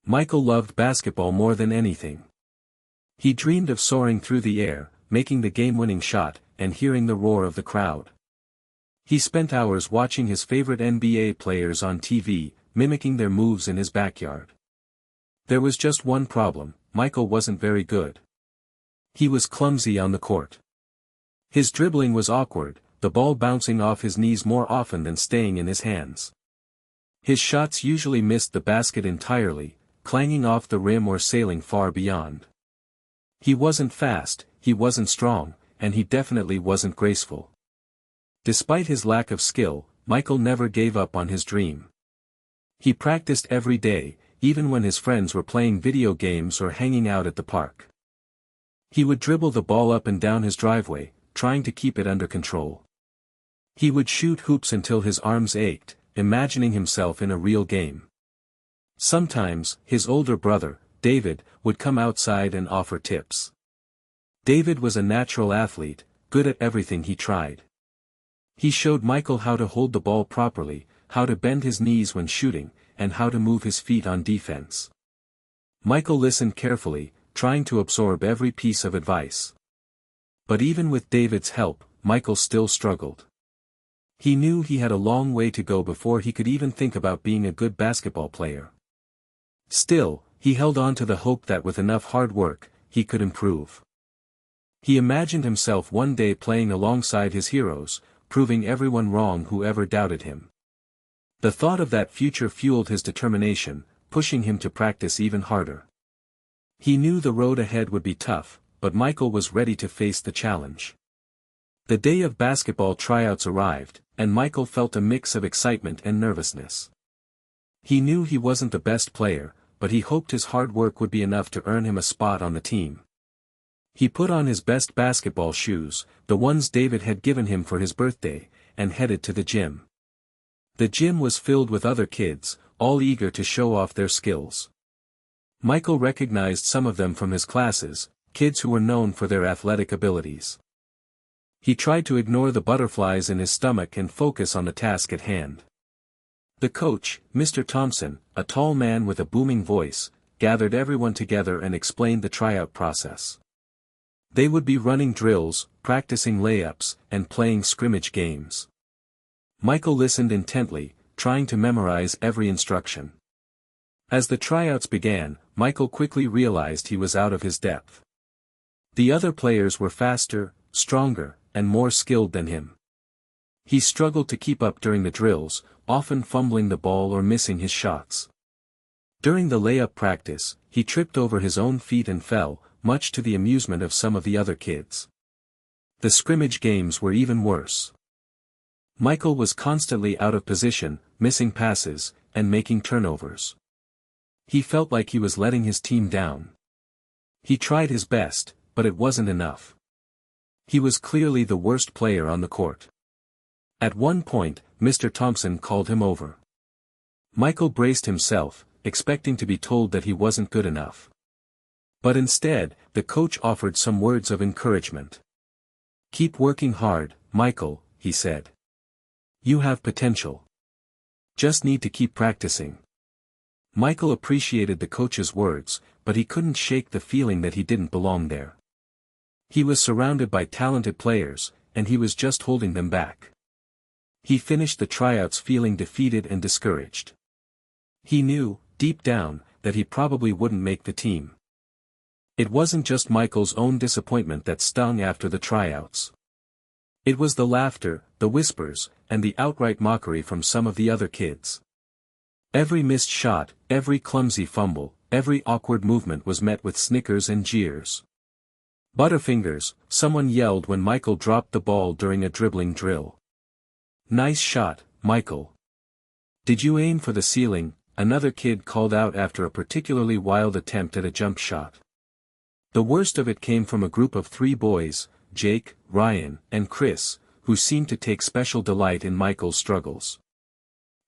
Michael loved basketball more than anything. He dreamed of soaring through the air, making the game-winning shot, and hearing the roar of the crowd. He spent hours watching his favorite NBA players on TV, mimicking their moves in his backyard. There was just one problem: Michael wasn't very good. He was clumsy on the court. His dribbling was awkward, the ball bouncing off his knees more often than staying in his hands. His shots usually missed the basket entirely, clanging off the rim or sailing far beyond. He wasn't fast, he wasn't strong, and he definitely wasn't graceful. Despite his lack of skill, Michael never gave up on his dream. He practiced every day, even when his friends were playing video games or hanging out at the park. He would dribble the ball up and down his driveway, trying to keep it under control. He would shoot hoops until his arms ached, imagining himself in a real game. Sometimes, his older brother, David, would come outside and offer tips. David was a natural athlete, good at everything he tried. He showed Michael how to hold the ball properly, how to bend his knees when shooting, and how to move his feet on defense. Michael listened carefully, trying to absorb every piece of advice. But even with David's help, Michael still struggled. He knew he had a long way to go before he could even think about being a good basketball player. Still, he held on to the hope that with enough hard work, he could improve. He imagined himself one day playing alongside his heroes, proving everyone wrong who ever doubted him. The thought of that future fueled his determination, pushing him to practice even harder. He knew the road ahead would be tough, but Michael was ready to face the challenge. The day of basketball tryouts arrived, and Michael felt a mix of excitement and nervousness. He knew he wasn't the best player, but he hoped his hard work would be enough to earn him a spot on the team. He put on his best basketball shoes, the ones David had given him for his birthday, and headed to the gym. The gym was filled with other kids, all eager to show off their skills. Michael recognized some of them from his classes, kids who were known for their athletic abilities. He tried to ignore the butterflies in his stomach and focus on the task at hand. The coach, Mr. Thompson, a tall man with a booming voice, gathered everyone together and explained the tryout process. They would be running drills, practicing layups, and playing scrimmage games. Michael listened intently, trying to memorize every instruction. As the tryouts began, Michael quickly realized he was out of his depth. The other players were faster, stronger, and more skilled than him. He struggled to keep up during the drills, often fumbling the ball or missing his shots. During the layup practice, he tripped over his own feet and fell, much to the amusement of some of the other kids. The scrimmage games were even worse. Michael was constantly out of position, missing passes, and making turnovers. He felt like he was letting his team down. He tried his best, but it wasn't enough. He was clearly the worst player on the court. At one point, Mr. Thompson called him over. Michael braced himself, expecting to be told that he wasn't good enough. But instead, the coach offered some words of encouragement. "Keep working hard, Michael," he said. "You have potential. Just need to keep practicing." Michael appreciated the coach's words, but he couldn't shake the feeling that he didn't belong there. He was surrounded by talented players, and he was just holding them back. He finished the tryouts feeling defeated and discouraged. He knew, deep down, that he probably wouldn't make the team. It wasn't just Michael's own disappointment that stung after the tryouts. It was the laughter, the whispers, and the outright mockery from some of the other kids. Every missed shot, every clumsy fumble, every awkward movement was met with snickers and jeers. "Butterfingers," someone yelled when Michael dropped the ball during a dribbling drill. "Nice shot, Michael. Did you aim for the ceiling?" another kid called out after a particularly wild attempt at a jump shot. The worst of it came from a group of 3 boys, Jake, Ryan, and Chris, who seemed to take special delight in Michael's struggles.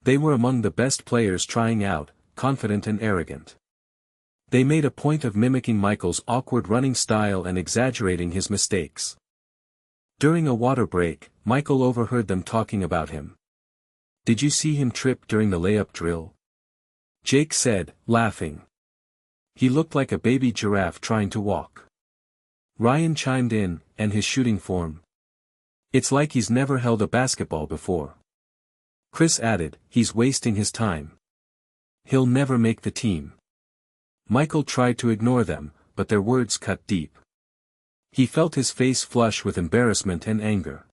They were among the best players trying out, confident and arrogant. They made a point of mimicking Michael's awkward running style and exaggerating his mistakes. During a water break, Michael overheard them talking about him. "Did you see him trip during the layup drill?" Jake said, laughing. He looked like a baby giraffe trying to walk. Ryan chimed in, and his shooting form. It's like he's never held a basketball before. Chris added, he's wasting his time. He'll never make the team. Michael tried to ignore them, but their words cut deep. He felt his face flush with embarrassment and anger.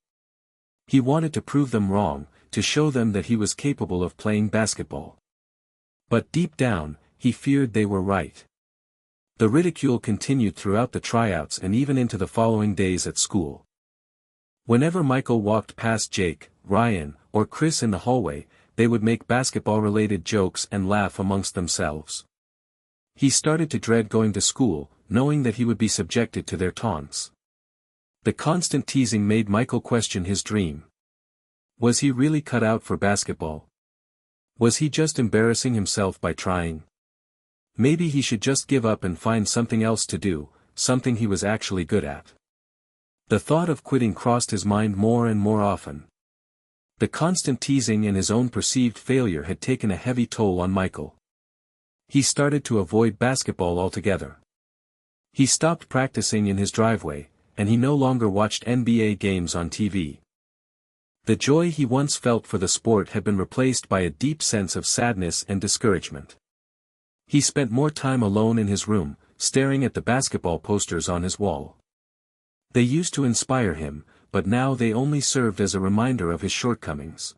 He wanted to prove them wrong, to show them that he was capable of playing basketball. But deep down, he feared they were right. The ridicule continued throughout the tryouts and even into the following days at school. Whenever Michael walked past Jake, Ryan, or Chris in the hallway, they would make basketball-related jokes and laugh amongst themselves. He started to dread going to school, knowing that he would be subjected to their taunts. The constant teasing made Michael question his dream. Was he really cut out for basketball? Was he just embarrassing himself by trying? Maybe he should just give up and find something else to do, something he was actually good at. The thought of quitting crossed his mind more and more often. The constant teasing and his own perceived failure had taken a heavy toll on Michael. He started to avoid basketball altogether. He stopped practicing in his driveway, and he no longer watched NBA games on TV. The joy he once felt for the sport had been replaced by a deep sense of sadness and discouragement. He spent more time alone in his room, staring at the basketball posters on his wall. They used to inspire him, but now they only served as a reminder of his shortcomings.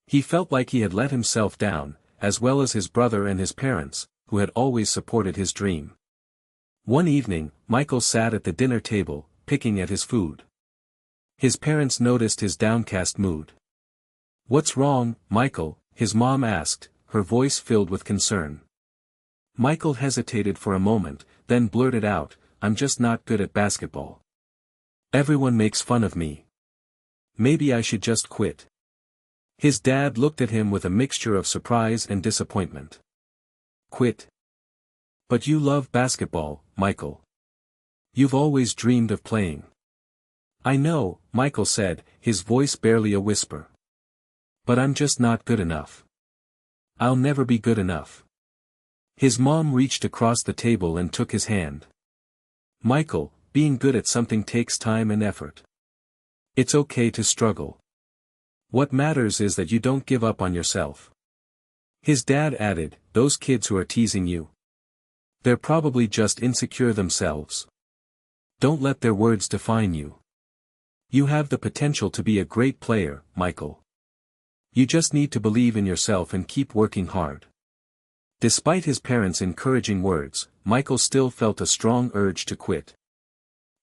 He felt like he had let himself down, as well as his brother and his parents, who had always supported his dream. One evening, Michael sat at the dinner table, picking at his food. His parents noticed his downcast mood. "What's wrong, Michael?" his mom asked, her voice filled with concern. Michael hesitated for a moment, then blurted out, "I'm just not good at basketball. Everyone makes fun of me. Maybe I should just quit." His dad looked at him with a mixture of surprise and disappointment. "Quit? But you love basketball, Michael. You've always dreamed of playing." "I know," Michael said, his voice barely a whisper. "But I'm just not good enough. I'll never be good enough." His mom reached across the table and took his hand. "Michael, being good at something takes time and effort. It's okay to struggle. What matters is that you don't give up on yourself." His dad added, "Those kids who are teasing you, they're probably just insecure themselves. Don't let their words define you. You have the potential to be a great player, Michael. You just need to believe in yourself and keep working hard." Despite his parents' encouraging words, Michael still felt a strong urge to quit.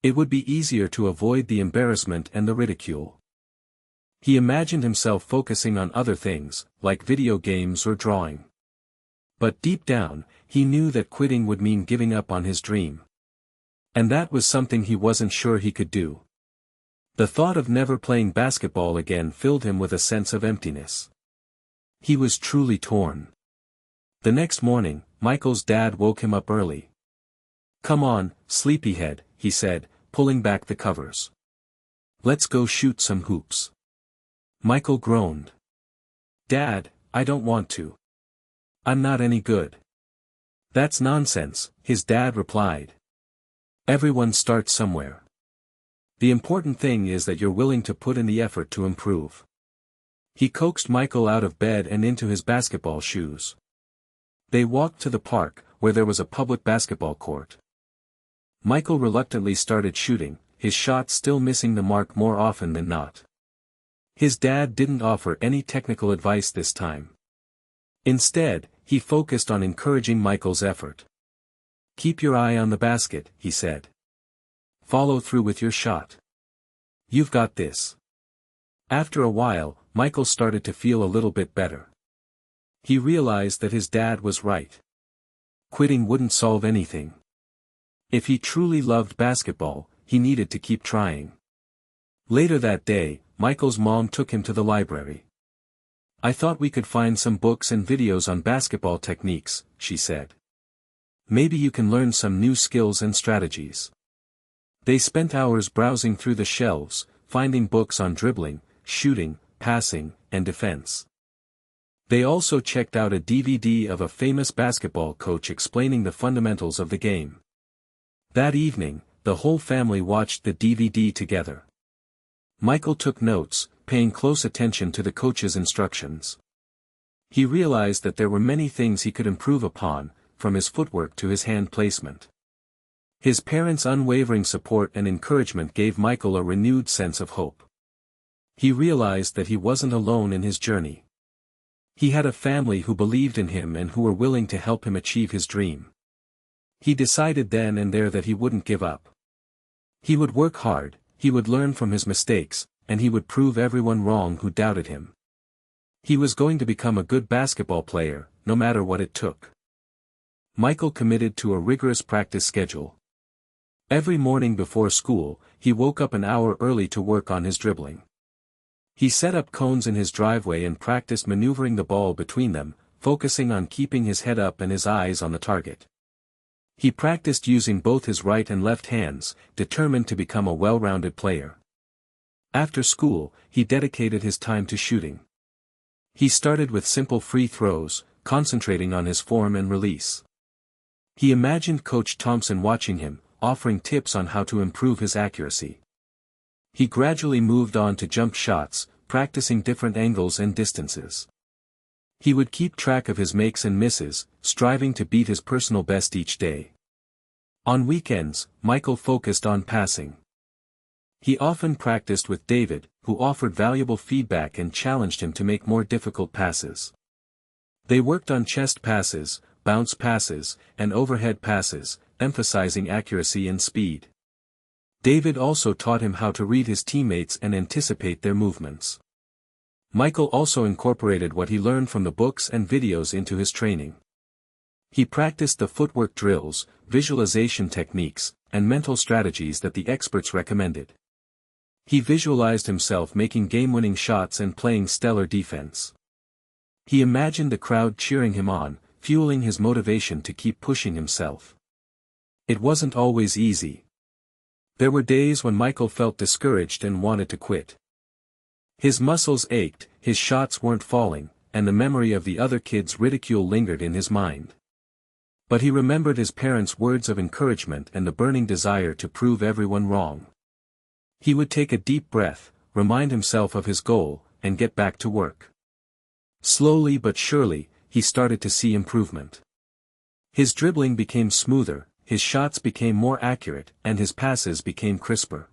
It would be easier to avoid the embarrassment and the ridicule. He imagined himself focusing on other things, like video games or drawing. But deep down, he knew that quitting would mean giving up on his dream. And that was something he wasn't sure he could do. The thought of never playing basketball again filled him with a sense of emptiness. He was truly torn. The next morning, Michael's dad woke him up early. "Come on, sleepyhead," he said, pulling back the covers. "Let's go shoot some hoops." Michael groaned. "Dad, I don't want to. I'm not any good." "That's nonsense," his dad replied. "Everyone starts somewhere. The important thing is that you're willing to put in the effort to improve." He coaxed Michael out of bed and into his basketball shoes. They walked to the park, where there was a public basketball court. Michael reluctantly started shooting, his shot still missing the mark more often than not. His dad didn't offer any technical advice this time. Instead, he focused on encouraging Michael's effort. "Keep your eye on the basket," he said. "Follow through with your shot. You've got this." After a while, Michael started to feel a little bit better. He realized that his dad was right. Quitting wouldn't solve anything. If he truly loved basketball, he needed to keep trying. Later that day, Michael's mom took him to the library. "I thought we could find some books and videos on basketball techniques," she said. "Maybe you can learn some new skills and strategies." They spent hours browsing through the shelves, finding books on dribbling, shooting, passing, and defense. They also checked out a DVD of a famous basketball coach explaining the fundamentals of the game. That evening, the whole family watched the DVD together. Michael took notes, paying close attention to the coach's instructions. He realized that there were many things he could improve upon, from his footwork to his hand placement. His parents' unwavering support and encouragement gave Michael a renewed sense of hope. He realized that he wasn't alone in his journey. He had a family who believed in him and who were willing to help him achieve his dream. He decided then and there that he wouldn't give up. He would work hard, he would learn from his mistakes, and he would prove everyone wrong who doubted him. He was going to become a good basketball player, no matter what it took. Michael committed to a rigorous practice schedule. Every morning before school, he woke up an hour early to work on his dribbling. He set up cones in his driveway and practiced maneuvering the ball between them, focusing on keeping his head up and his eyes on the target. He practiced using both his right and left hands, determined to become a well-rounded player. After school, he dedicated his time to shooting. He started with simple free throws, concentrating on his form and release. He imagined Coach Thompson watching him, offering tips on how to improve his accuracy. He gradually moved on to jump shots, practicing different angles and distances. He would keep track of his makes and misses, striving to beat his personal best each day. On weekends, Michael focused on passing. He often practiced with David, who offered valuable feedback and challenged him to make more difficult passes. They worked on chest passes, bounce passes, and overhead passes, emphasizing accuracy and speed. David also taught him how to read his teammates and anticipate their movements. Michael also incorporated what he learned from the books and videos into his training. He practiced the footwork drills, visualization techniques, and mental strategies that the experts recommended. He visualized himself making game-winning shots and playing stellar defense. He imagined the crowd cheering him on, fueling his motivation to keep pushing himself. It wasn't always easy. There were days when Michael felt discouraged and wanted to quit. His muscles ached, his shots weren't falling, and the memory of the other kids' ridicule lingered in his mind. But he remembered his parents' words of encouragement and the burning desire to prove everyone wrong. He would take a deep breath, remind himself of his goal, and get back to work. Slowly but surely, he started to see improvement. His dribbling became smoother, his shots became more accurate, and his passes became crisper.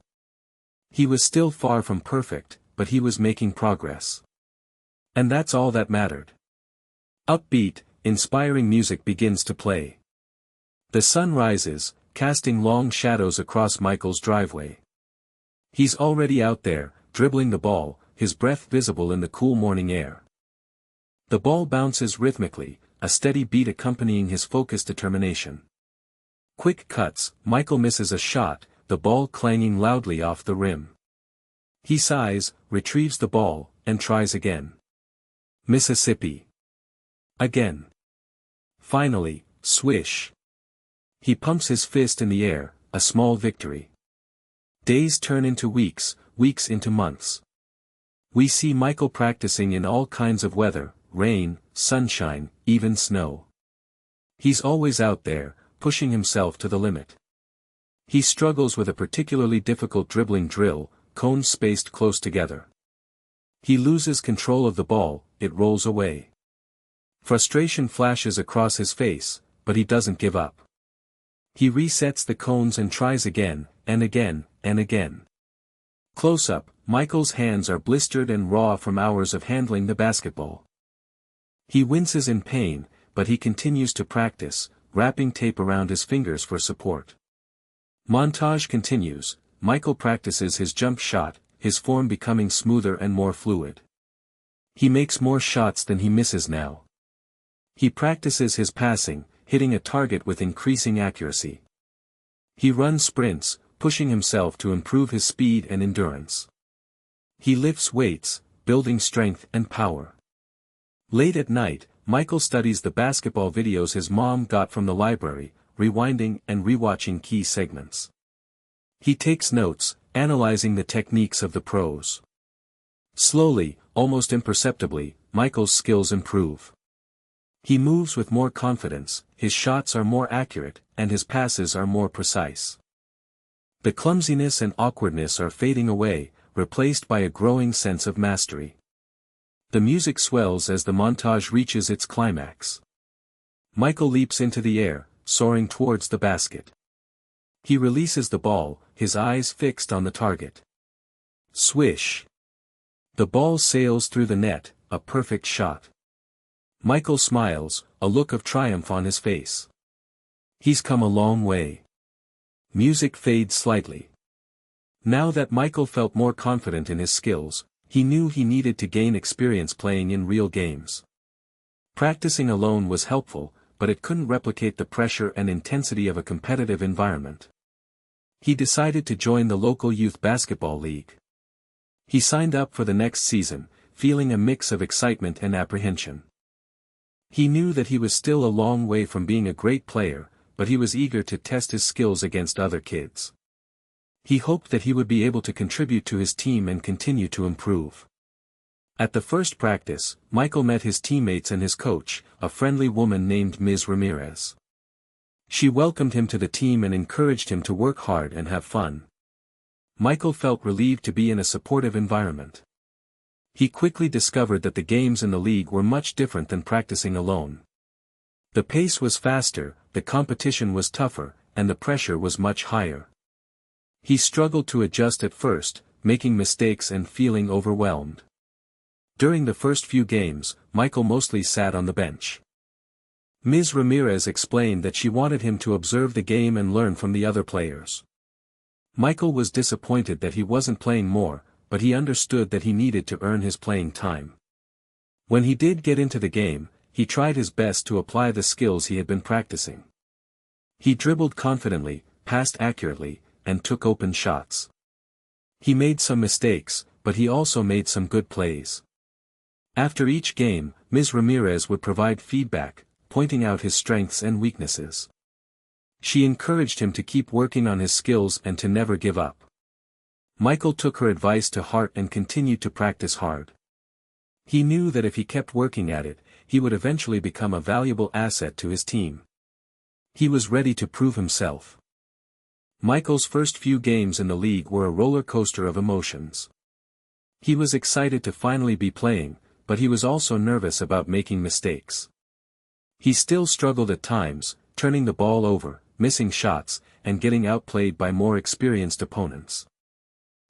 He was still far from perfect, but he was making progress. And that's all that mattered. Upbeat, inspiring music begins to play. The sun rises, casting long shadows across Michael's driveway. He's already out there, dribbling the ball, his breath visible in the cool morning air. The ball bounces rhythmically, a steady beat accompanying his focused determination. Quick cuts, Michael misses a shot, the ball clanging loudly off the rim. He sighs, retrieves the ball, and tries again. Mississippi. Again. Finally, swish. He pumps his fist in the air, a small victory. Days turn into weeks, weeks into months. We see Michael practicing in all kinds of weather, rain, sunshine, even snow. He's always out there, pushing himself to the limit. He struggles with a particularly difficult dribbling drill, cones spaced close together. He loses control of the ball, it rolls away. Frustration flashes across his face, but he doesn't give up. He resets the cones and tries again, and again, and again. Close up, Michael's hands are blistered and raw from hours of handling the basketball. He winces in pain, but he continues to practice, wrapping tape around his fingers for support. Montage continues, Michael practices his jump shot, his form becoming smoother and more fluid. He makes more shots than he misses now. He practices his passing, hitting a target with increasing accuracy. He runs sprints, pushing himself to improve his speed and endurance. He lifts weights, building strength and power. Late at night, Michael studies the basketball videos his mom got from the library, rewinding and rewatching key segments. He takes notes, analyzing the techniques of the pros. Slowly, almost imperceptibly, Michael's skills improve. He moves with more confidence, his shots are more accurate, and his passes are more precise. The clumsiness and awkwardness are fading away, replaced by a growing sense of mastery. The music swells as the montage reaches its climax. Michael leaps into the air, soaring towards the basket. He releases the ball, his eyes fixed on the target. Swish! The ball sails through the net, a perfect shot. Michael smiles, a look of triumph on his face. He's come a long way. Music fades slightly. Now that Michael felt more confident in his skills, he knew he needed to gain experience playing in real games. Practicing alone was helpful, but it couldn't replicate the pressure and intensity of a competitive environment. He decided to join the local youth basketball league. He signed up for the next season, feeling a mix of excitement and apprehension. He knew that he was still a long way from being a great player, but he was eager to test his skills against other kids. He hoped that he would be able to contribute to his team and continue to improve. At the first practice, Michael met his teammates and his coach, a friendly woman named Ms. Ramirez. She welcomed him to the team and encouraged him to work hard and have fun. Michael felt relieved to be in a supportive environment. He quickly discovered that the games in the league were much different than practicing alone. The pace was faster, the competition was tougher, and the pressure was much higher. He struggled to adjust at first, making mistakes and feeling overwhelmed. During the first few games, Michael mostly sat on the bench. Ms. Ramirez explained that she wanted him to observe the game and learn from the other players. Michael was disappointed that he wasn't playing more, but he understood that he needed to earn his playing time. When he did get into the game, he tried his best to apply the skills he had been practicing. He dribbled confidently, passed accurately, and took open shots. He made some mistakes, but he also made some good plays. After each game, Ms. Ramirez would provide feedback, pointing out his strengths and weaknesses. She encouraged him to keep working on his skills and to never give up. Michael took her advice to heart and continued to practice hard. He knew that if he kept working at it, he would eventually become a valuable asset to his team. He was ready to prove himself. Michael's first few games in the league were a roller coaster of emotions. He was excited to finally be playing, but he was also nervous about making mistakes. He still struggled at times, turning the ball over, missing shots, and getting outplayed by more experienced opponents.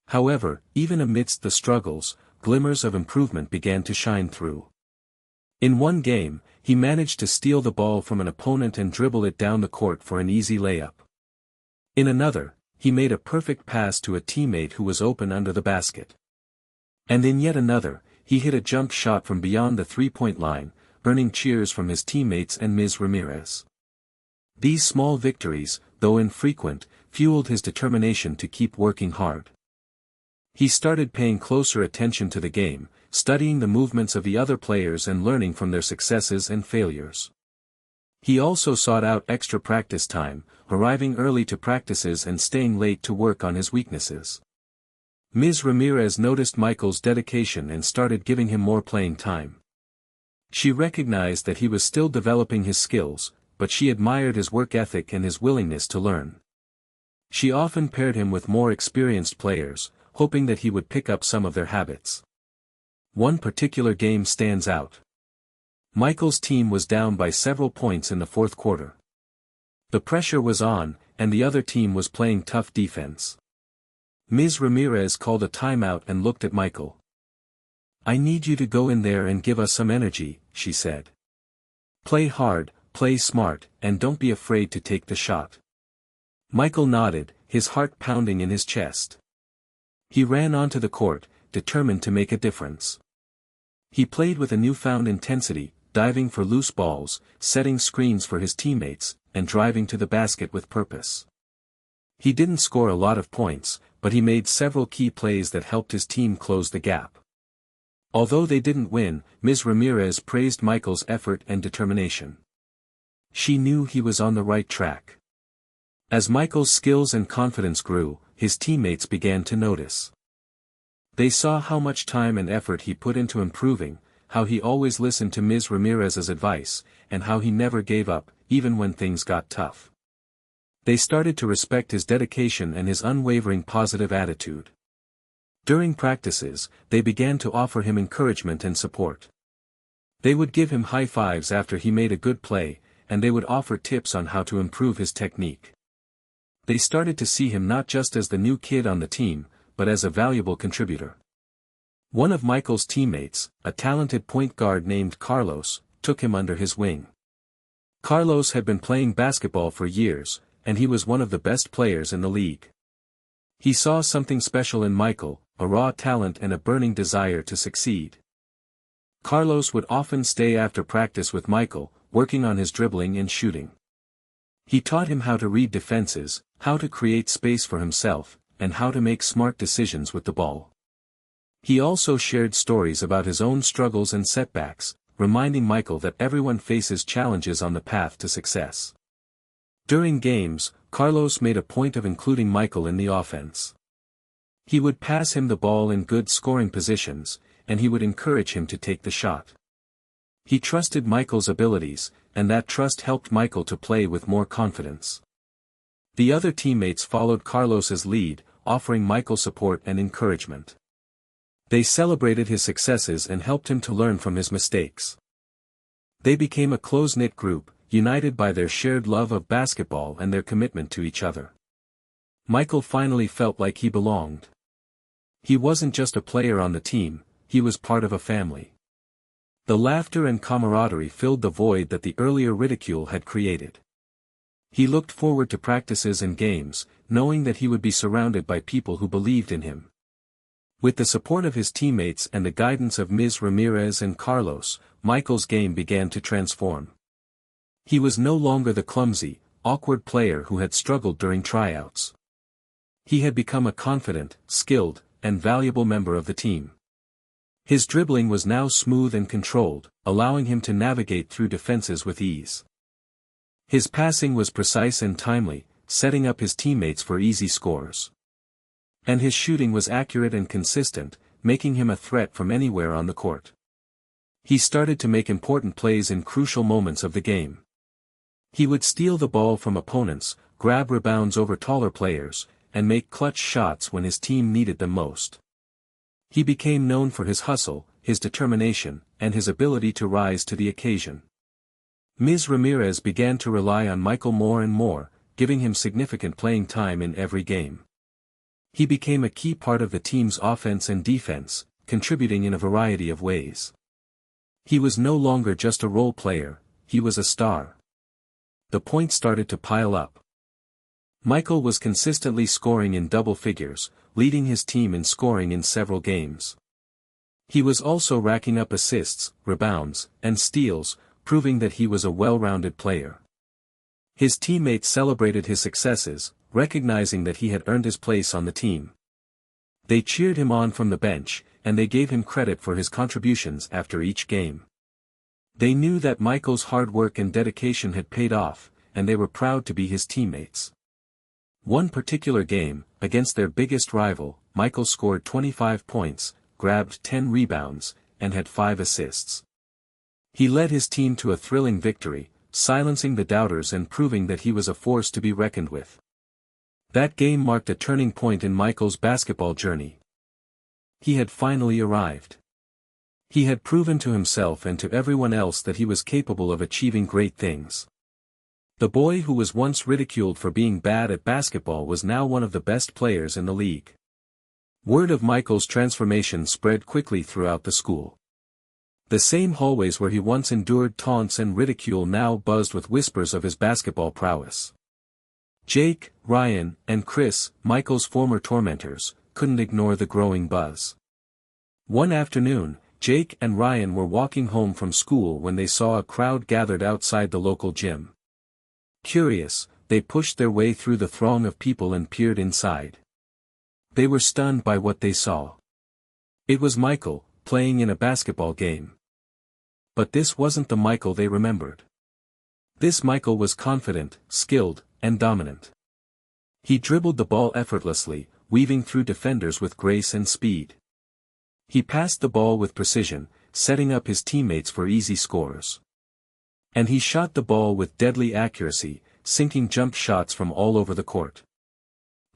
However, even amidst the struggles, glimmers of improvement began to shine through. In one game, he managed to steal the ball from an opponent and dribble it down the court for an easy layup. In another, he made a perfect pass to a teammate who was open under the basket. And in yet another, he hit a jump shot from beyond the three-point line, earning cheers from his teammates and Ms. Ramirez. These small victories, though infrequent, fueled his determination to keep working hard. He started paying closer attention to the game, studying the movements of the other players and learning from their successes and failures. He also sought out extra practice time, arriving early to practices and staying late to work on his weaknesses. Ms. Ramirez noticed Michael's dedication and started giving him more playing time. She recognized that he was still developing his skills, but she admired his work ethic and his willingness to learn. She often paired him with more experienced players, hoping that he would pick up some of their habits. One particular game stands out. Michael's team was down by several points in the fourth quarter. The pressure was on, and the other team was playing tough defense. Ms. Ramirez called a timeout and looked at Michael. "I need you to go in there and give us some energy," she said. "Play hard, play smart, and don't be afraid to take the shot." Michael nodded, his heart pounding in his chest. He ran onto the court, determined to make a difference. He played with a newfound intensity, diving for loose balls, setting screens for his teammates, and driving to the basket with purpose. He didn't score a lot of points, but he made several key plays that helped his team close the gap. Although they didn't win, Ms. Ramirez praised Michael's effort and determination. She knew he was on the right track. As Michael's skills and confidence grew, his teammates began to notice. They saw how much time and effort he put into improving, how he always listened to Ms. Ramirez's advice, and how he never gave up, even when things got tough. They started to respect his dedication and his unwavering positive attitude. During practices, they began to offer him encouragement and support. They would give him high fives after he made a good play, and they would offer tips on how to improve his technique. They started to see him not just as the new kid on the team, but as a valuable contributor. One of Michael's teammates, a talented point guard named Carlos, took him under his wing. Carlos had been playing basketball for years, and he was one of the best players in the league. He saw something special in Michael, a raw talent and a burning desire to succeed. Carlos would often stay after practice with Michael, working on his dribbling and shooting. He taught him how to read defenses, how to create space for himself, and how to make smart decisions with the ball. He also shared stories about his own struggles and setbacks, reminding Michael that everyone faces challenges on the path to success. During games, Carlos made a point of including Michael in the offense. He would pass him the ball in good scoring positions, and he would encourage him to take the shot. He trusted Michael's abilities, and that trust helped Michael to play with more confidence. The other teammates followed Carlos's lead, offering Michael support and encouragement. They celebrated his successes and helped him to learn from his mistakes. They became a close-knit group, united by their shared love of basketball and their commitment to each other. Michael finally felt like he belonged. He wasn't just a player on the team, he was part of a family. The laughter and camaraderie filled the void that the earlier ridicule had created. He looked forward to practices and games, knowing that he would be surrounded by people who believed in him. With the support of his teammates and the guidance of Ms. Ramirez and Carlos, Michael's game began to transform. He was no longer the clumsy, awkward player who had struggled during tryouts. He had become a confident, skilled, and valuable member of the team. His dribbling was now smooth and controlled, allowing him to navigate through defenses with ease. His passing was precise and timely, setting up his teammates for easy scores. And his shooting was accurate and consistent, making him a threat from anywhere on the court. He started to make important plays in crucial moments of the game. He would steal the ball from opponents, grab rebounds over taller players, and make clutch shots when his team needed them most. He became known for his hustle, his determination, and his ability to rise to the occasion. Ms. Ramirez began to rely on Michael more and more, giving him significant playing time in every game. He became a key part of the team's offense and defense, contributing in a variety of ways. He was no longer just a role player, he was a star. The points started to pile up. Michael was consistently scoring in double figures, leading his team in scoring in several games. He was also racking up assists, rebounds, and steals, proving that he was a well-rounded player. His teammates celebrated his successes, recognizing that he had earned his place on the team. They cheered him on from the bench, and they gave him credit for his contributions after each game. They knew that Michael's hard work and dedication had paid off, and they were proud to be his teammates. One particular game, against their biggest rival, Michael scored 25 points, grabbed 10 rebounds, and had 5 assists. He led his team to a thrilling victory, silencing the doubters and proving that he was a force to be reckoned with. That game marked a turning point in Michael's basketball journey. He had finally arrived. He had proven to himself and to everyone else that he was capable of achieving great things. The boy who was once ridiculed for being bad at basketball was now one of the best players in the league. Word of Michael's transformation spread quickly throughout the school. The same hallways where he once endured taunts and ridicule now buzzed with whispers of his basketball prowess. Jake, Ryan, and Chris, Michael's former tormentors, couldn't ignore the growing buzz. One afternoon, Jake and Ryan were walking home from school when they saw a crowd gathered outside the local gym. Curious, they pushed their way through the throng of people and peered inside. They were stunned by what they saw. It was Michael, playing in a basketball game. But this wasn't the Michael they remembered. This Michael was confident, skilled, and dominant. He dribbled the ball effortlessly, weaving through defenders with grace and speed. He passed the ball with precision, setting up his teammates for easy scores. And he shot the ball with deadly accuracy, sinking jump shots from all over the court.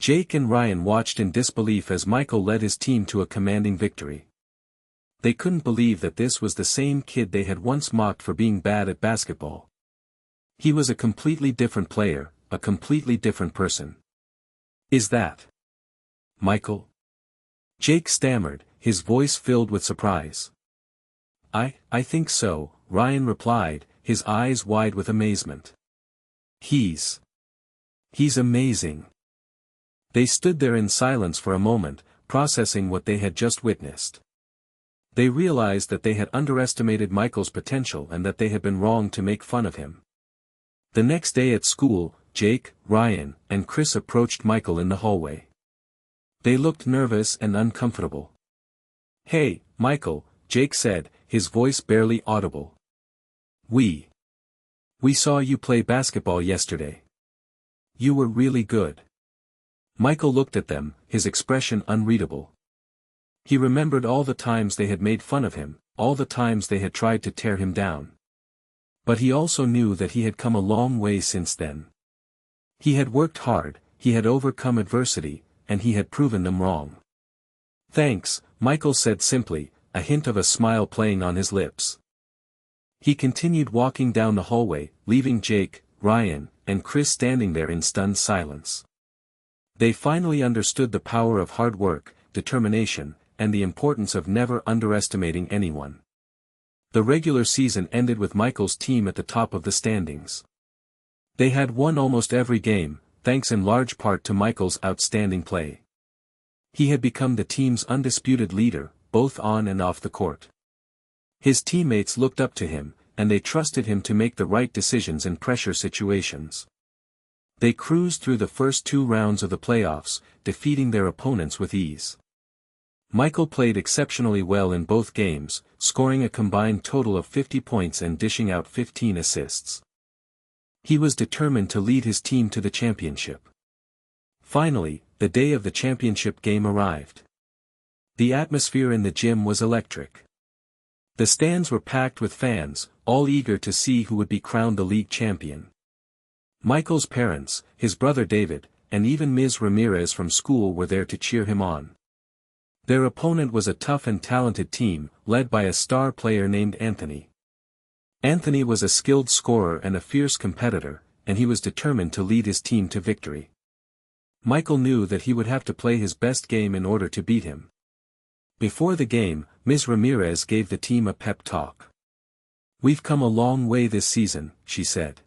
Jake and Ryan watched in disbelief as Michael led his team to a commanding victory. They couldn't believe that this was the same kid they had once mocked for being bad at basketball. He was a completely different player, a completely different person. Is that Michael? Jake stammered, his voice filled with surprise. I think so, Ryan replied, his eyes wide with amazement. He's amazing. They stood there in silence for a moment, processing what they had just witnessed. They realized that they had underestimated Michael's potential and that they had been wrong to make fun of him. The next day at school, Jake, Ryan, and Chris approached Michael in the hallway. They looked nervous and uncomfortable. "Hey, Michael," Jake said, his voice barely audible. We saw you play basketball yesterday. You were really good." Michael looked at them, his expression unreadable. He remembered all the times they had made fun of him, all the times they had tried to tear him down. But he also knew that he had come a long way since then. He had worked hard, he had overcome adversity, and he had proven them wrong. "Thanks," Michael said simply, a hint of a smile playing on his lips. He continued walking down the hallway, leaving Jake, Ryan, and Chris standing there in stunned silence. They finally understood the power of hard work, determination, and the importance of never underestimating anyone. The regular season ended with Michael's team at the top of the standings. They had won almost every game, thanks in large part to Michael's outstanding play. He had become the team's undisputed leader, both on and off the court. His teammates looked up to him, and they trusted him to make the right decisions in pressure situations. They cruised through the first 2 rounds of the playoffs, defeating their opponents with ease. Michael played exceptionally well in both games, scoring a combined total of 50 points and dishing out 15 assists. He was determined to lead his team to the championship. Finally, the day of the championship game arrived. The atmosphere in the gym was electric. The stands were packed with fans, all eager to see who would be crowned the league champion. Michael's parents, his brother David, and even Ms. Ramirez from school were there to cheer him on. Their opponent was a tough and talented team, led by a star player named Anthony. Anthony was a skilled scorer and a fierce competitor, and he was determined to lead his team to victory. Michael knew that he would have to play his best game in order to beat him. Before the game, Ms. Ramirez gave the team a pep talk. "We've come a long way this season," she said.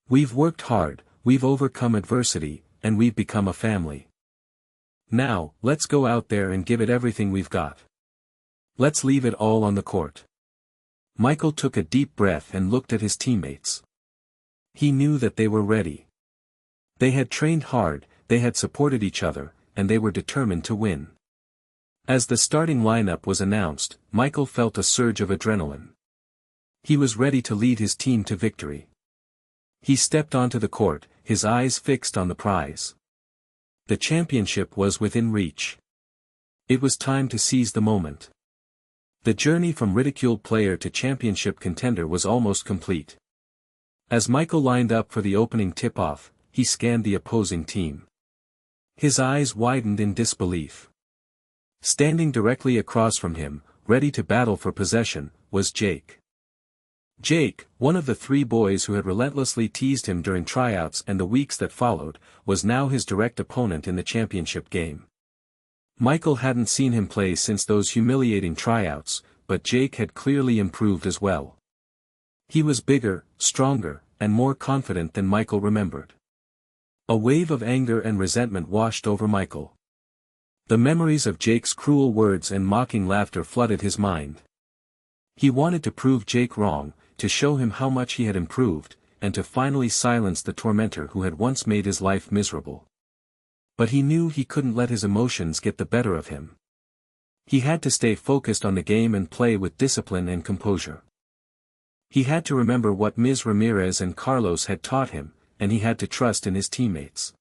"We've worked hard, we've overcome adversity, and we've become a family. Now, let's go out there and give it everything we've got. Let's leave it all on the court." Michael took a deep breath and looked at his teammates. He knew that they were ready. They had trained hard, they had supported each other, and they were determined to win. As the starting lineup was announced, Michael felt a surge of adrenaline. He was ready to lead his team to victory. He stepped onto the court, his eyes fixed on the prize. The championship was within reach. It was time to seize the moment. The journey from ridiculed player to championship contender was almost complete. As Michael lined up for the opening tip-off, he scanned the opposing team. His eyes widened in disbelief. Standing directly across from him, ready to battle for possession, was Jake. Jake, one of the 3 boys who had relentlessly teased him during tryouts and the weeks that followed, was now his direct opponent in the championship game. Michael hadn't seen him play since those humiliating tryouts, but Jake had clearly improved as well. He was bigger, stronger, and more confident than Michael remembered. A wave of anger and resentment washed over Michael. The memories of Jake's cruel words and mocking laughter flooded his mind. He wanted to prove Jake wrong, to show him how much he had improved, and to finally silence the tormentor who had once made his life miserable. But he knew he couldn't let his emotions get the better of him. He had to stay focused on the game and play with discipline and composure. He had to remember what Ms. Ramirez and Carlos had taught him, and he had to trust in his teammates.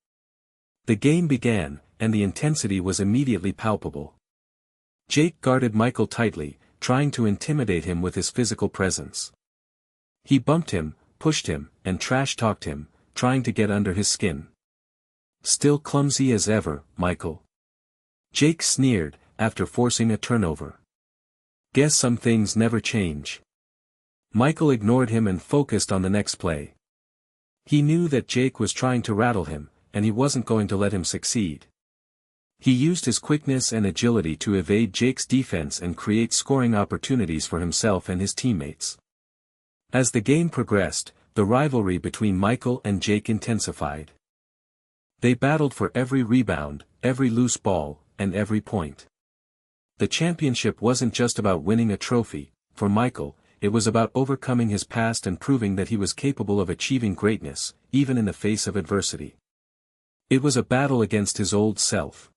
The game began, and the intensity was immediately palpable. Jake guarded Michael tightly, trying to intimidate him with his physical presence. He bumped him, pushed him, and trash-talked him, trying to get under his skin. "Still clumsy as ever, Michael," Jake sneered, after forcing a turnover. "Guess some things never change." Michael ignored him and focused on the next play. He knew that Jake was trying to rattle him, and he wasn't going to let him succeed. He used his quickness and agility to evade Jake's defense and create scoring opportunities for himself and his teammates. As the game progressed, the rivalry between Michael and Jake intensified. They battled for every rebound, every loose ball, and every point. The championship wasn't just about winning a trophy. For Michael, it was about overcoming his past and proving that he was capable of achieving greatness, even in the face of adversity. It was a battle against his old self.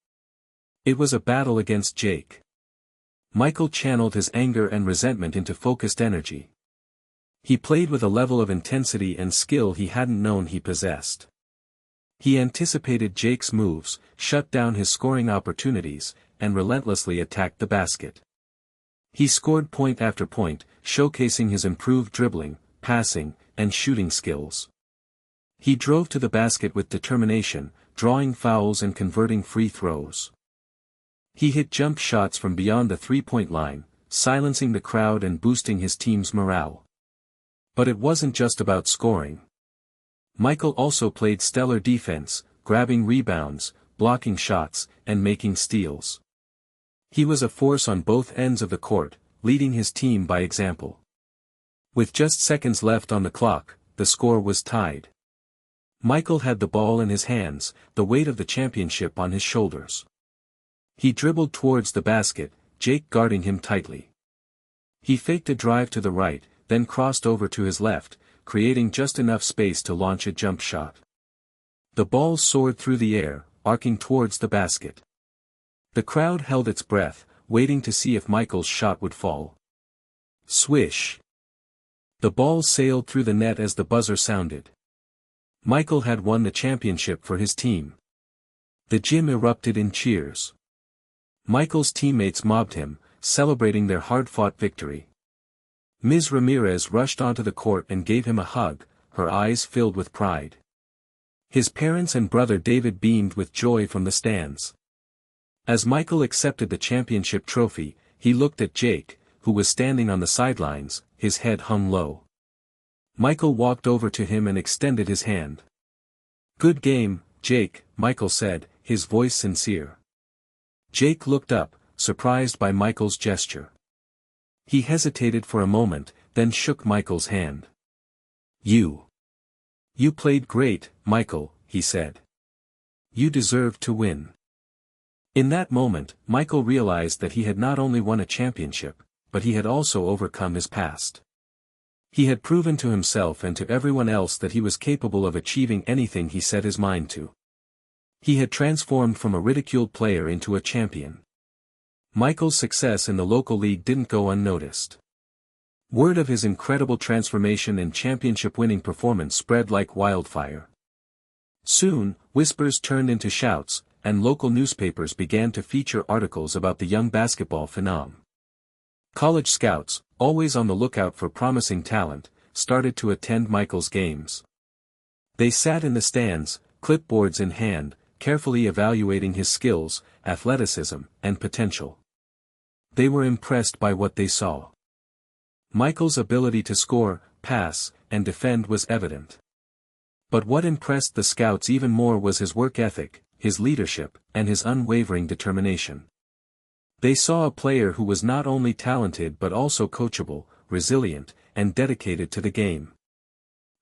It was a battle against Jake. Michael channeled his anger and resentment into focused energy. He played with a level of intensity and skill he hadn't known he possessed. He anticipated Jake's moves, shut down his scoring opportunities, and relentlessly attacked the basket. He scored point after point, showcasing his improved dribbling, passing, and shooting skills. He drove to the basket with determination, drawing fouls and converting free throws. He hit jump shots from beyond the three-point line, silencing the crowd and boosting his team's morale. But it wasn't just about scoring. Michael also played stellar defense, grabbing rebounds, blocking shots, and making steals. He was a force on both ends of the court, leading his team by example. With just seconds left on the clock, the score was tied. Michael had the ball in his hands, the weight of the championship on his shoulders. He dribbled towards the basket, Jake guarding him tightly. He faked a drive to the right, then crossed over to his left, creating just enough space to launch a jump shot. The ball soared through the air, arcing towards the basket. The crowd held its breath, waiting to see if Michael's shot would fall. Swish! The ball sailed through the net as the buzzer sounded. Michael had won the championship for his team. The gym erupted in cheers. Michael's teammates mobbed him, celebrating their hard-fought victory. Ms. Ramirez rushed onto the court and gave him a hug, her eyes filled with pride. His parents and brother David beamed with joy from the stands. As Michael accepted the championship trophy, he looked at Jake, who was standing on the sidelines, his head hung low. Michael walked over to him and extended his hand. "Good game, Jake," Michael said, his voice sincere. Jake looked up, surprised by Michael's gesture. He hesitated for a moment, then shook Michael's hand. You played great, Michael," he said. "You deserved to win." In that moment, Michael realized that he had not only won a championship, but he had also overcome his past. He had proven to himself and to everyone else that he was capable of achieving anything he set his mind to. He had transformed from a ridiculed player into a champion. Michael's success in the local league didn't go unnoticed. Word of his incredible transformation and championship-winning performance spread like wildfire. Soon, whispers turned into shouts, and local newspapers began to feature articles about the young basketball phenom. College scouts, always on the lookout for promising talent, started to attend Michael's games. They sat in the stands, clipboards in hand, carefully evaluating his skills, athleticism, and potential. They were impressed by what they saw. Michael's ability to score, pass, and defend was evident. But what impressed the scouts even more was his work ethic, his leadership, and his unwavering determination. They saw a player who was not only talented but also coachable, resilient, and dedicated to the game.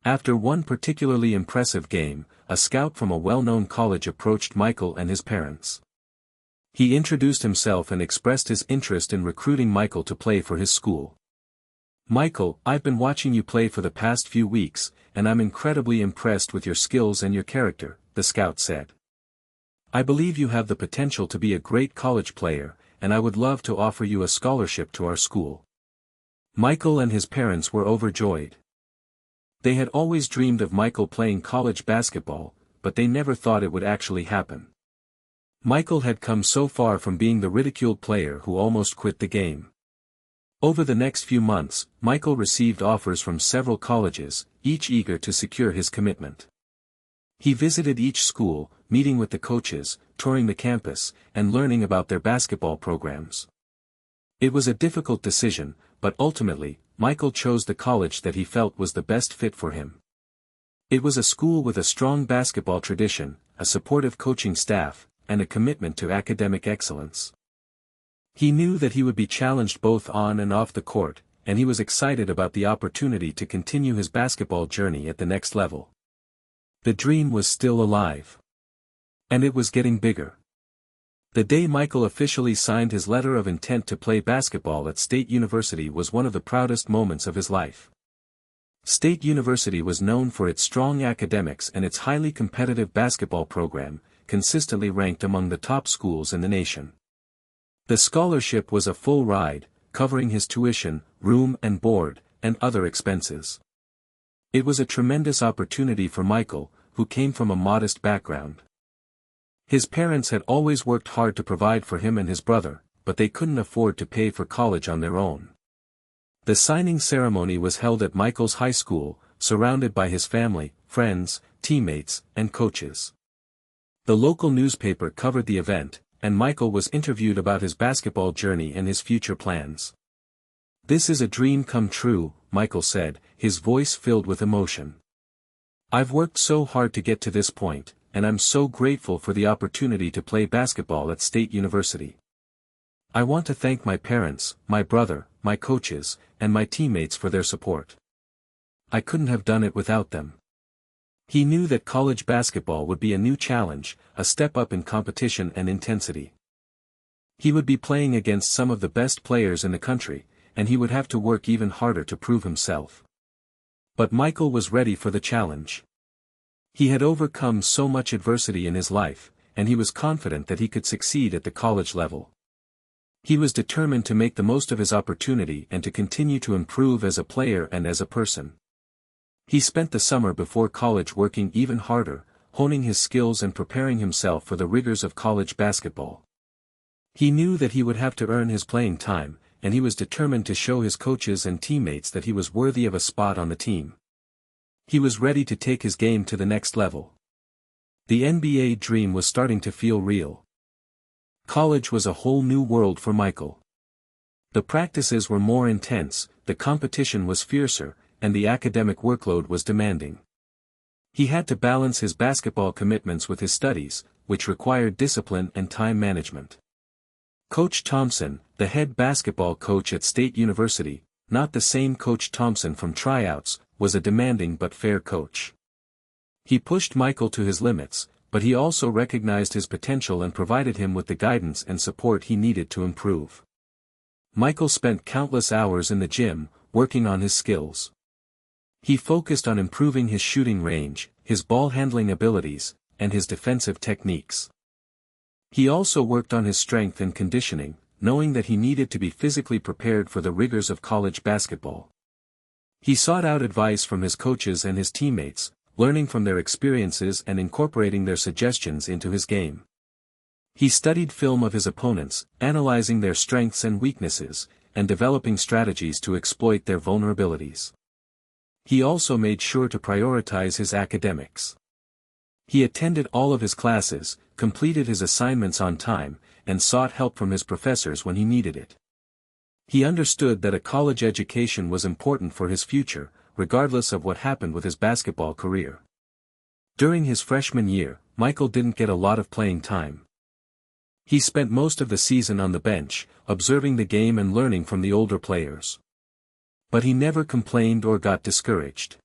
After one particularly impressive game, a scout from a well-known college approached Michael and his parents. He introduced himself and expressed his interest in recruiting Michael to play for his school. "Michael, I've been watching you play for the past few weeks, and I'm incredibly impressed with your skills and your character," the scout said. "I believe you have the potential to be a great college player, and I would love to offer you a scholarship to our school." Michael and his parents were overjoyed. They had always dreamed of Michael playing college basketball, but they never thought it would actually happen. Michael had come so far from being the ridiculed player who almost quit the game. Over the next few months, Michael received offers from several colleges, each eager to secure his commitment. He visited each school, meeting with the coaches, touring the campus, and learning about their basketball programs. It was a difficult decision, but ultimately, Michael chose the college that he felt was the best fit for him. It was a school with a strong basketball tradition, a supportive coaching staff, and a commitment to academic excellence. He knew that he would be challenged both on and off the court, and he was excited about the opportunity to continue his basketball journey at the next level. The dream was still alive. And it was getting bigger. The day Michael officially signed his letter of intent to play basketball at State University was one of the proudest moments of his life. State University was known for its strong academics and its highly competitive basketball program, consistently ranked among the top schools in the nation. The scholarship was a full ride, covering his tuition, room and board, and other expenses. It was a tremendous opportunity for Michael, who came from a modest background. His parents had always worked hard to provide for him and his brother, but they couldn't afford to pay for college on their own. The signing ceremony was held at Michael's high school, surrounded by his family, friends, teammates, and coaches. The local newspaper covered the event, and Michael was interviewed about his basketball journey and his future plans. "This is a dream come true," Michael said, his voice filled with emotion. "I've worked so hard to get to this point, and I'm so grateful for the opportunity to play basketball at State University. I want to thank my parents, my brother, my coaches, and my teammates for their support. I couldn't have done it without them." He knew that college basketball would be a new challenge, a step up in competition and intensity. He would be playing against some of the best players in the country, and he would have to work even harder to prove himself. But Michael was ready for the challenge. He had overcome so much adversity in his life, and he was confident that he could succeed at the college level. He was determined to make the most of his opportunity and to continue to improve as a player and as a person. He spent the summer before college working even harder, honing his skills and preparing himself for the rigors of college basketball. He knew that he would have to earn his playing time, and he was determined to show his coaches and teammates that he was worthy of a spot on the team. He was ready to take his game to the next level. The NBA dream was starting to feel real. College was a whole new world for Michael. The practices were more intense, the competition was fiercer, and the academic workload was demanding. He had to balance his basketball commitments with his studies, which required discipline and time management. Coach Thompson, the head basketball coach at State University, not the same Coach Thompson from tryouts, was a demanding but fair coach. He pushed Michael to his limits, but he also recognized his potential and provided him with the guidance and support he needed to improve. Michael spent countless hours in the gym, working on his skills. He focused on improving his shooting range, his ball handling abilities, and his defensive techniques. He also worked on his strength and conditioning, knowing that he needed to be physically prepared for the rigors of college basketball. He sought out advice from his coaches and his teammates, learning from their experiences and incorporating their suggestions into his game. He studied film of his opponents, analyzing their strengths and weaknesses, and developing strategies to exploit their vulnerabilities. He also made sure to prioritize his academics. He attended all of his classes, completed his assignments on time, and sought help from his professors when he needed it. He understood that a college education was important for his future, regardless of what happened with his basketball career. During his freshman year, Michael didn't get a lot of playing time. He spent most of the season on the bench, observing the game and learning from the older players. But he never complained or got discouraged.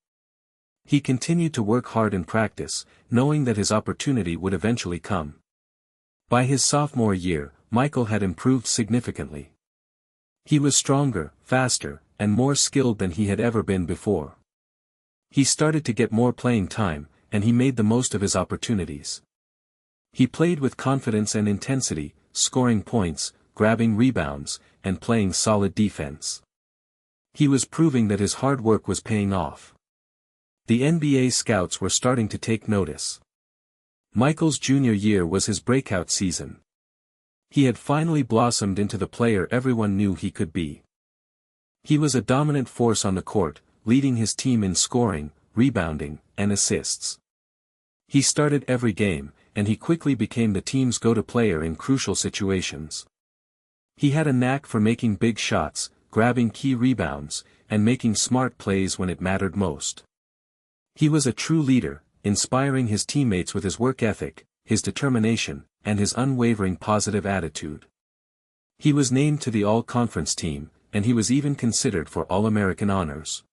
He continued to work hard in practice, knowing that his opportunity would eventually come. By his sophomore year, Michael had improved significantly. He was stronger, faster, and more skilled than he had ever been before. He started to get more playing time, and he made the most of his opportunities. He played with confidence and intensity, scoring points, grabbing rebounds, and playing solid defense. He was proving that his hard work was paying off. The NBA scouts were starting to take notice. Michael's junior year was his breakout season. He had finally blossomed into the player everyone knew he could be. He was a dominant force on the court, leading his team in scoring, rebounding, and assists. He started every game, and he quickly became the team's go-to player in crucial situations. He had a knack for making big shots, grabbing key rebounds, and making smart plays when it mattered most. He was a true leader, inspiring his teammates with his work ethic, his determination, and his unwavering positive attitude. He was named to the All-Conference team, and he was even considered for All-American honors.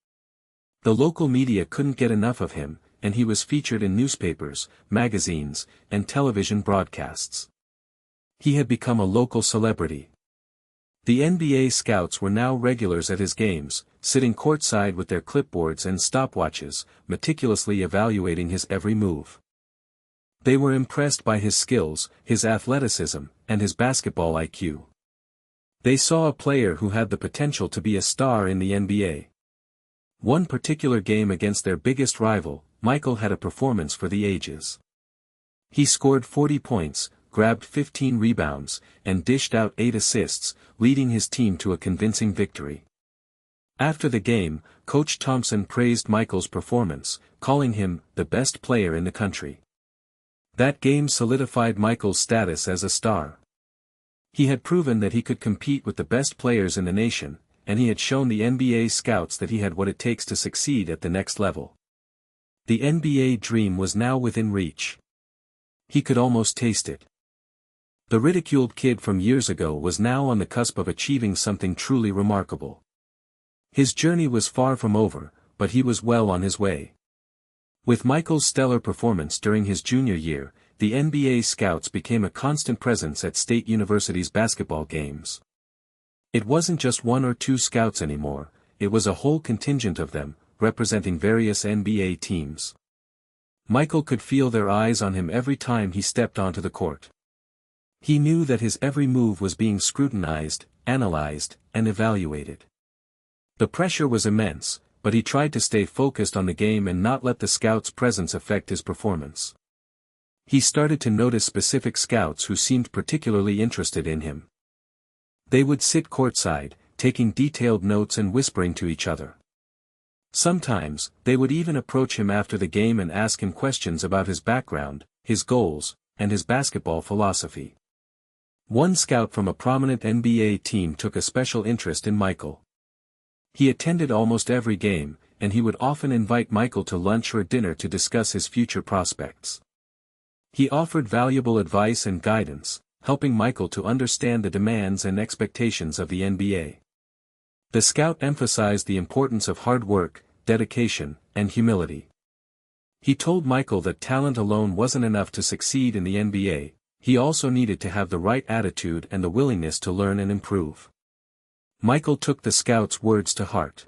The local media couldn't get enough of him, and he was featured in newspapers, magazines, and television broadcasts. He had become a local celebrity. The NBA scouts were now regulars at his games, sitting courtside with their clipboards and stopwatches, meticulously evaluating his every move. They were impressed by his skills, his athleticism, and his basketball IQ. They saw a player who had the potential to be a star in the NBA. One particular game against their biggest rival, Michael had a performance for the ages. He scored 40 points, grabbed 15 rebounds, and dished out 8 assists, leading his team to a convincing victory. After the game, Coach Thompson praised Michael's performance, calling him the best player in the country. That game solidified Michael's status as a star. He had proven that he could compete with the best players in the nation, and he had shown the NBA scouts that he had what it takes to succeed at the next level. The NBA dream was now within reach. He could almost taste it. The ridiculed kid from years ago was now on the cusp of achieving something truly remarkable. His journey was far from over, but he was well on his way. With Michael's stellar performance during his junior year, the NBA scouts became a constant presence at State University's basketball games. It wasn't just one or two scouts anymore, it was a whole contingent of them, representing various NBA teams. Michael could feel their eyes on him every time he stepped onto the court. He knew that his every move was being scrutinized, analyzed, and evaluated. The pressure was immense, but he tried to stay focused on the game and not let the scouts' presence affect his performance. He started to notice specific scouts who seemed particularly interested in him. They would sit courtside, taking detailed notes and whispering to each other. Sometimes, they would even approach him after the game and ask him questions about his background, his goals, and his basketball philosophy. One scout from a prominent NBA team took a special interest in Michael. He attended almost every game, and he would often invite Michael to lunch or dinner to discuss his future prospects. He offered valuable advice and guidance, helping Michael to understand the demands and expectations of the NBA. The scout emphasized the importance of hard work, dedication, and humility. He told Michael that talent alone wasn't enough to succeed in the NBA, he also needed to have the right attitude and the willingness to learn and improve. Michael took the scout's words to heart.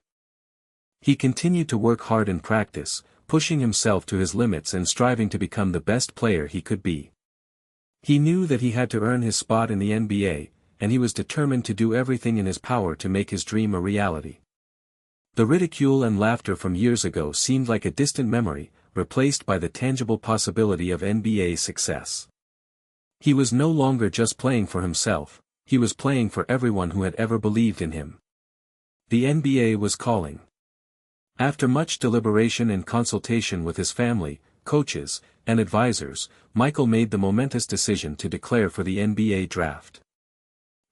He continued to work hard in practice, pushing himself to his limits and striving to become the best player he could be. He knew that he had to earn his spot in the NBA, and he was determined to do everything in his power to make his dream a reality. The ridicule and laughter from years ago seemed like a distant memory, replaced by the tangible possibility of NBA success. He was no longer just playing for himself, he was playing for everyone who had ever believed in him. The NBA was calling. After much deliberation and consultation with his family, coaches, and advisors, Michael made the momentous decision to declare for the NBA draft.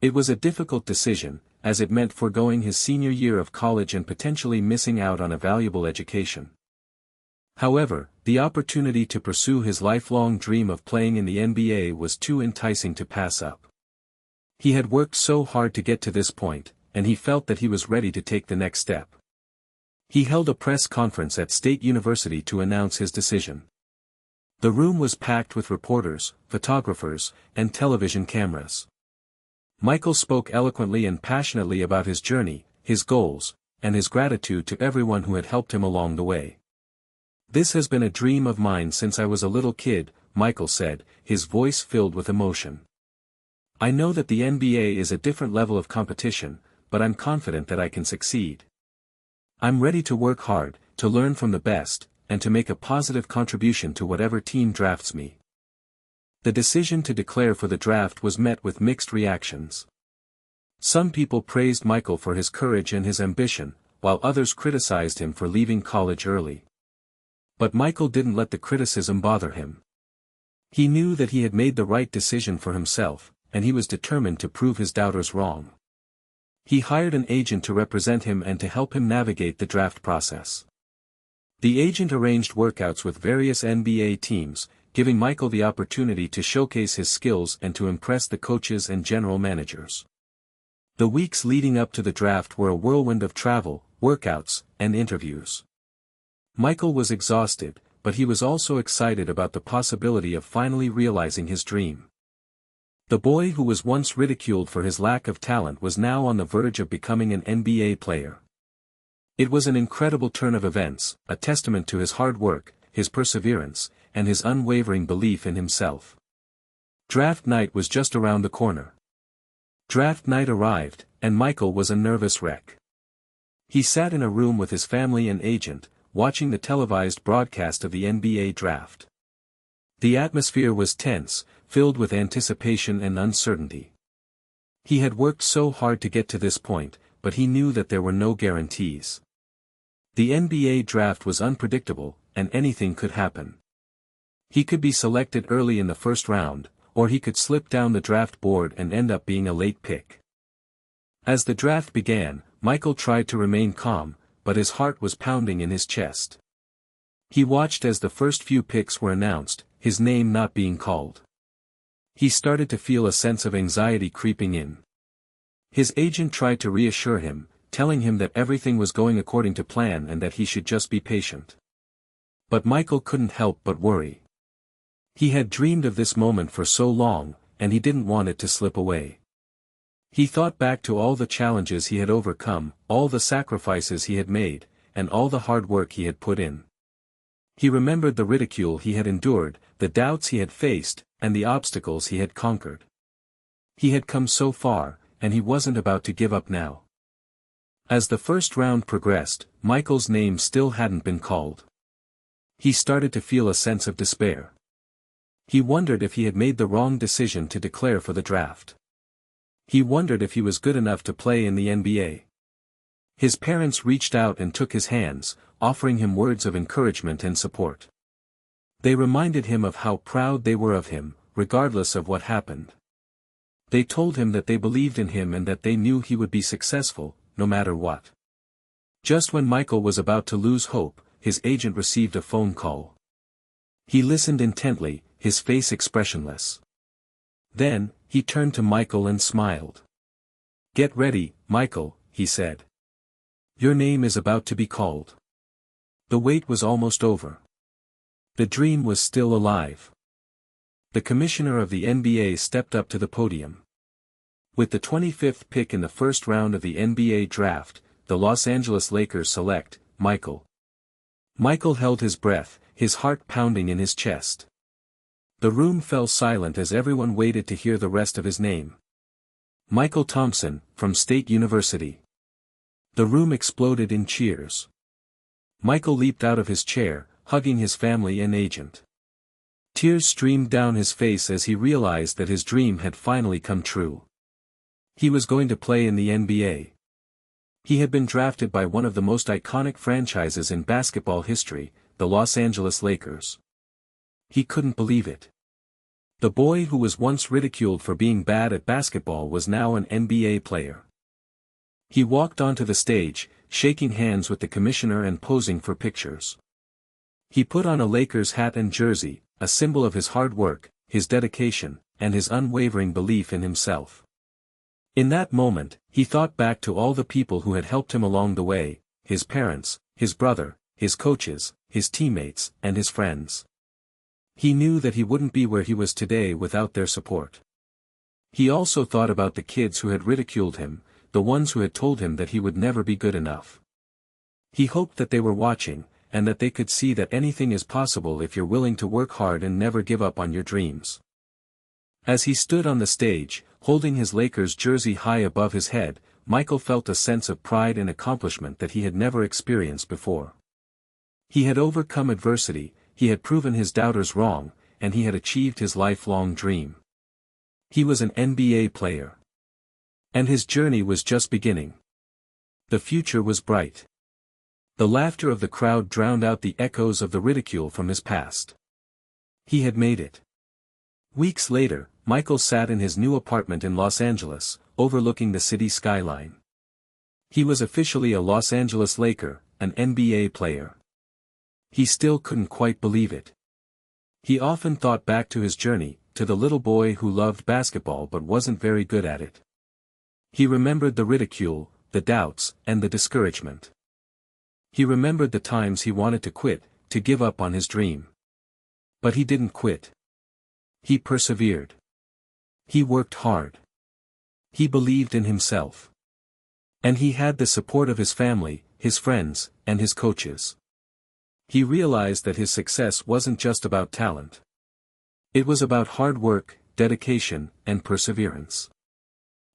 It was a difficult decision, as it meant foregoing his senior year of college and potentially missing out on a valuable education. However, the opportunity to pursue his lifelong dream of playing in the NBA was too enticing to pass up. He had worked so hard to get to this point, and he felt that he was ready to take the next step. He held a press conference at State University to announce his decision. The room was packed with reporters, photographers, and television cameras. Michael spoke eloquently and passionately about his journey, his goals, and his gratitude to everyone who had helped him along the way. "This has been a dream of mine since I was a little kid," Michael said, his voice filled with emotion. "I know that the NBA is a different level of competition, but I'm confident that I can succeed. I'm ready to work hard, to learn from the best, and to make a positive contribution to whatever team drafts me." The decision to declare for the draft was met with mixed reactions. Some people praised Michael for his courage and his ambition, while others criticized him for leaving college early. But Michael didn't let the criticism bother him. He knew that he had made the right decision for himself, and he was determined to prove his doubters wrong. He hired an agent to represent him and to help him navigate the draft process. The agent arranged workouts with various NBA teams, giving Michael the opportunity to showcase his skills and to impress the coaches and general managers. The weeks leading up to the draft were a whirlwind of travel, workouts, and interviews. Michael was exhausted, but he was also excited about the possibility of finally realizing his dream. The boy who was once ridiculed for his lack of talent was now on the verge of becoming an NBA player. It was an incredible turn of events, a testament to his hard work, his perseverance, and his unwavering belief in himself. Draft night was just around the corner. Draft night arrived, and Michael was a nervous wreck. He sat in a room with his family and agent, watching the televised broadcast of the NBA draft. The atmosphere was tense, filled with anticipation and uncertainty. He had worked so hard to get to this point, but he knew that there were no guarantees. The NBA draft was unpredictable, and anything could happen. He could be selected early in the first round, or he could slip down the draft board and end up being a late pick. As the draft began, Michael tried to remain calm, but his heart was pounding in his chest. He watched as the first few picks were announced, his name not being called. He started to feel a sense of anxiety creeping in. His agent tried to reassure him, telling him that everything was going according to plan and that he should just be patient. But Michael couldn't help but worry. He had dreamed of this moment for so long, and he didn't want it to slip away. He thought back to all the challenges he had overcome, all the sacrifices he had made, and all the hard work he had put in. He remembered the ridicule he had endured, the doubts he had faced, and the obstacles he had conquered. He had come so far, and he wasn't about to give up now. As the first round progressed, Michael's name still hadn't been called. He started to feel a sense of despair. He wondered if he had made the wrong decision to declare for the draft. He wondered if he was good enough to play in the NBA. His parents reached out and took his hands, offering him words of encouragement and support. They reminded him of how proud they were of him, regardless of what happened. They told him that they believed in him and that they knew he would be successful, no matter what. Just when Michael was about to lose hope, his agent received a phone call. He listened intently, his face expressionless. Then, he turned to Michael and smiled. "Get ready, Michael," he said. "Your name is about to be called." The wait was almost over. The dream was still alive. The commissioner of the NBA stepped up to the podium. With the 25th pick in the first round of the NBA draft, the Los Angeles Lakers select Michael. Michael held his breath, his heart pounding in his chest. The room fell silent as everyone waited to hear the rest of his name. Michael Thompson, from State University. The room exploded in cheers. Michael leaped out of his chair, hugging his family and agent. Tears streamed down his face as he realized that his dream had finally come true. He was going to play in the NBA. He had been drafted by one of the most iconic franchises in basketball history, the Los Angeles Lakers. He couldn't believe it. The boy who was once ridiculed for being bad at basketball was now an NBA player. He walked onto the stage, shaking hands with the commissioner and posing for pictures. He put on a Lakers hat and jersey, a symbol of his hard work, his dedication, and his unwavering belief in himself. In that moment, he thought back to all the people who had helped him along the way, his parents, his brother, his coaches, his teammates, and his friends. He knew that he wouldn't be where he was today without their support. He also thought about the kids who had ridiculed him, the ones who had told him that he would never be good enough. He hoped that they were watching, and that they could see that anything is possible if you're willing to work hard and never give up on your dreams. As he stood on the stage, holding his Lakers jersey high above his head, Michael felt a sense of pride and accomplishment that he had never experienced before. He had overcome adversity, he had proven his doubters wrong, and he had achieved his lifelong dream. He was an NBA player. And his journey was just beginning. The future was bright. The laughter of the crowd drowned out the echoes of the ridicule from his past. He had made it. Weeks later, Michael sat in his new apartment in Los Angeles, overlooking the city skyline. He was officially a Los Angeles Laker, an NBA player. He still couldn't quite believe it. He often thought back to his journey, to the little boy who loved basketball but wasn't very good at it. He remembered the ridicule, the doubts, and the discouragement. He remembered the times he wanted to quit, to give up on his dream. But he didn't quit. He persevered. He worked hard. He believed in himself. And he had the support of his family, his friends, and his coaches. He realized that his success wasn't just about talent. It was about hard work, dedication, and perseverance.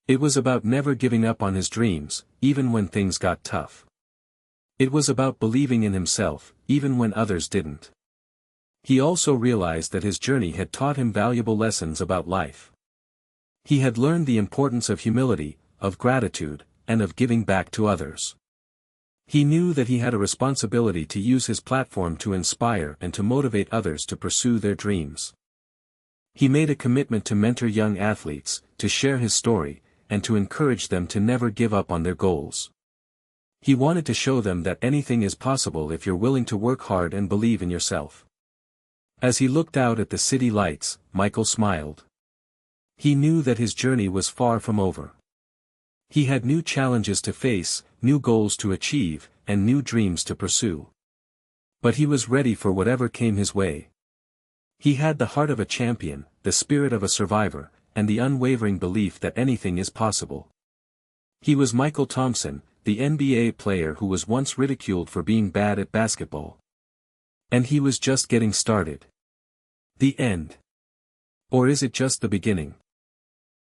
It was about never giving up on his dreams, even when things got tough. It was about believing in himself, even when others didn't. He also realized that his journey had taught him valuable lessons about life. He had learned the importance of humility, of gratitude, and of giving back to others. He knew that he had a responsibility to use his platform to inspire and to motivate others to pursue their dreams. He made a commitment to mentor young athletes, to share his story, and to encourage them to never give up on their goals. He wanted to show them that anything is possible if you're willing to work hard and believe in yourself. As he looked out at the city lights, Michael smiled. He knew that his journey was far from over. He had new challenges to face, new goals to achieve, and new dreams to pursue. But he was ready for whatever came his way. He had the heart of a champion, the spirit of a survivor, and the unwavering belief that anything is possible. He was Michael Thompson, the NBA player who was once ridiculed for being bad at basketball. And he was just getting started. The end. Or is it just the beginning?